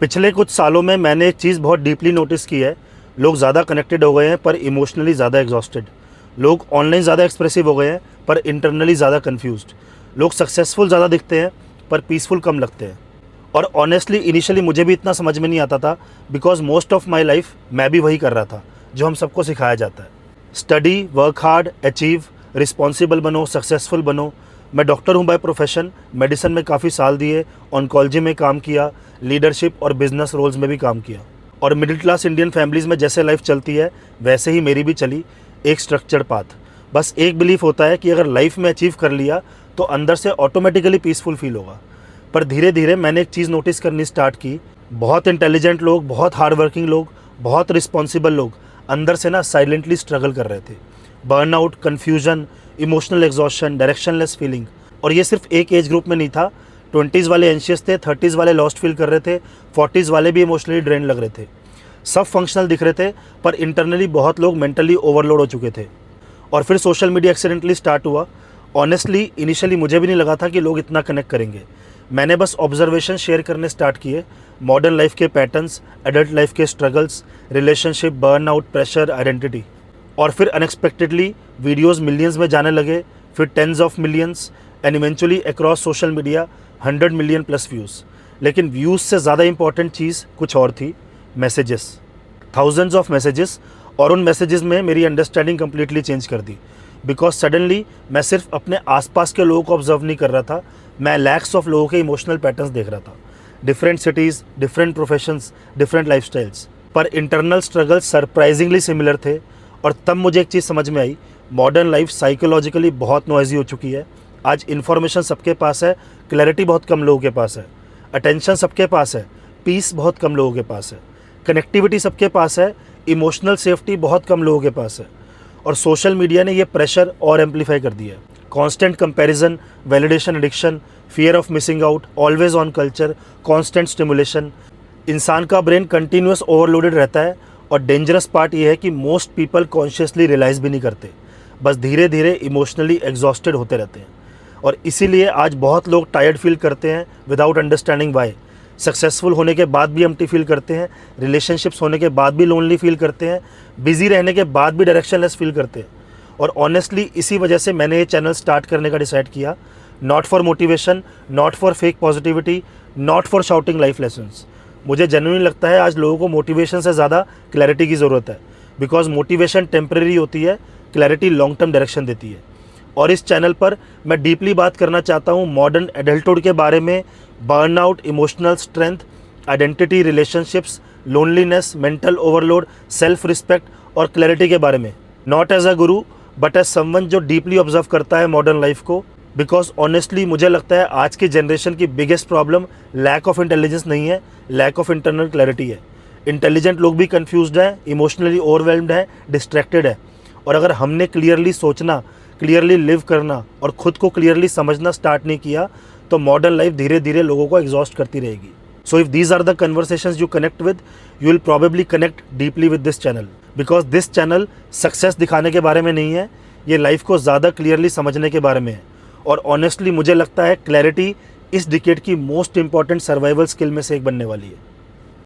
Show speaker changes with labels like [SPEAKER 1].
[SPEAKER 1] पिछले कुछ सालों में मैंने एक चीज़ बहुत डीपली नोटिस की है। लोग ज़्यादा कनेक्टेड हो गए हैं पर इमोशनली ज़्यादा एग्जॉस्टेड। लोग ऑनलाइन ज़्यादा एक्सप्रेसिव हो गए हैं पर इंटरनली ज़्यादा कन्फ्यूज्ड। लोग सक्सेसफुल ज़्यादा दिखते हैं पर पीसफुल कम लगते हैं। और ऑनेस्टली इनिशियली मुझे भी इतना समझ में नहीं आता था, because most of my life मैं भी वही कर रहा था जो हम सबको सिखाया जाता है। Study, work hard, achieve, responsible बनो, सक्सेसफुल बनो। मैं डॉक्टर हूँ बाय प्रोफेशन, मेडिसिन में काफ़ी साल दिए, ऑन्कोलॉजी में काम किया, लीडरशिप और बिजनेस रोल्स में भी काम किया। और मिडिल क्लास इंडियन फैमिलीज़ में जैसे लाइफ चलती है वैसे ही मेरी भी चली, एक स्ट्रक्चर्ड पाथ। बस एक बिलीफ होता है कि अगर लाइफ में अचीव कर लिया तो अंदर से ऑटोमेटिकली पीसफुल फील होगा। पर धीरे धीरे मैंने एक चीज़ नोटिस करनी स्टार्ट की। बहुत इंटेलिजेंट लोग, बहुत हार्ड वर्किंग लोग, बहुत रिस्पॉन्सिबल लोग अंदर से ना साइलेंटली स्ट्रगल कर रहे थे। Burnout, confusion, emotional exhaustion, directionless feeling. और ये सिर्फ एक एज ग्रुप में नहीं था। 20s वाले एंशियस थे, 30s वाले लॉस्ट फील कर रहे थे, 40s वाले भी इमोशनली ड्रेन लग रहे थे। सब फंक्शनल दिख रहे थे पर इंटरनली बहुत लोग मेंटली ओवरलोड हो चुके थे। और फिर सोशल मीडिया एक्सीडेंटली स्टार्ट हुआ। ऑनेस्टली इनिशियली मुझे भी नहीं लगा था कि लोग इतना कनेक्ट करेंगे। मैंने बस ऑब्जर्वेशन शेयर करने स्टार्ट किए, मॉडर्न लाइफ के पैटर्न्स, एडल्ट लाइफ के struggles, relationship, burnout, pressure, identity. और फिर अनएक्सपेक्टेडली वीडियोस मिलियंस में जाने लगे, फिर tens of millions and eventually across social media 100 million plus views. लेकिन व्यूज़ से ज़्यादा इंपॉर्टेंट चीज़ कुछ और थी, मैसेजेस। Thousands of messages. और उन मैसेजेस में मेरी अंडरस्टैंडिंग कम्प्लीटली चेंज कर दी। बिकॉज सडनली मैं सिर्फ अपने आसपास के लोगों को ऑब्जर्व नहीं कर रहा था, मैं लैक्स ऑफ लोगों के इमोशनल पैटर्न्स देख रहा था। Different cities, different professions, different lifestyles, पर इंटरनल स्ट्रगल्स सरप्राइजिंगली सिमिलर थे। और तब मुझे एक चीज़ समझ में आई, मॉडर्न लाइफ साइकोलॉजिकली बहुत नॉइजी हो चुकी है। आज इन्फॉर्मेशन सबके पास है, क्लैरिटी बहुत कम लोगों के पास है, अटेंशन सबके पास है, पीस बहुत कम लोगों के पास है, कनेक्टिविटी सबके पास है, इमोशनल सेफ्टी बहुत कम लोगों के पास है। और सोशल मीडिया ने ये प्रेशर और एम्पलीफाई कर दिया है। Constant comparison, validation addiction, fear of missing out, always on culture, constant stimulation. इंसान का ब्रेन कंटिन्यूअस ओवरलोडेड रहता है। और डेंजरस पार्ट ये है कि मोस्ट पीपल कॉन्शियसली रियलाइज़ भी नहीं करते, बस धीरे धीरे इमोशनली एग्जॉस्टेड होते रहते हैं। और इसीलिए आज बहुत लोग टायर्ड फील करते हैं विदाउट अंडरस्टैंडिंग वाई। सक्सेसफुल होने के बाद भी एम्प्टी फील करते हैं, रिलेशनशिप्स होने के बाद भी लोनली फील करते हैं, बिजी रहने के बाद भी डायरेक्शनलेस फील करते हैं। और ऑनेस्टली इसी वजह से मैंने ये चैनल स्टार्ट करने का डिसाइड किया। Not for motivation, not for fake positivity, not for shouting life lessons. मुझे जेन्युइन लगता है आज लोगों को मोटिवेशन से ज़्यादा क्लैरिटी की ज़रूरत है। बिकॉज मोटिवेशन टेम्परेरी होती है, क्लैरिटी लॉन्ग टर्म डायरेक्शन देती है। और इस चैनल पर मैं डीपली बात करना चाहता हूँ मॉडर्न एडल्टहुड के बारे में, burnout, emotional strength, identity, relationships, loneliness, mental overload, self respect और क्लैरिटी के बारे में। Not as a guru but as someone जो डीपली ऑब्जर्व करता है मॉडर्न लाइफ को। बिकॉज ऑनेस्टली मुझे लगता है आज की जनरेशन की biggest problem lack of intelligence नहीं है, लैक ऑफ इंटरनल क्लैरिटी है। इंटेलिजेंट लोग भी कन्फ्यूज्ड हैं, इमोशनली ओवरवेल्म्ड है, डिस्ट्रैक्टेड है। और अगर हमने क्लियरली सोचना, क्लियरली लिव करना और खुद को क्लियरली समझना स्टार्ट नहीं किया तो मॉडर्न लाइफ धीरे धीरे लोगों को एग्जॉस्ट करती रहेगी। So if these are the conversations you connect with, you will probably connect deeply with this channel. Because this channel success दिखाने के बारे में नहीं है, ये लाइफ को ज़्यादा क्लियरली समझने के बारे में है। और ऑनेस्टली मुझे लगता है क्लैरिटी इस डिकेड की मोस्ट इंपॉर्टेंट सर्वाइवल स्किल में से एक बनने वाली है।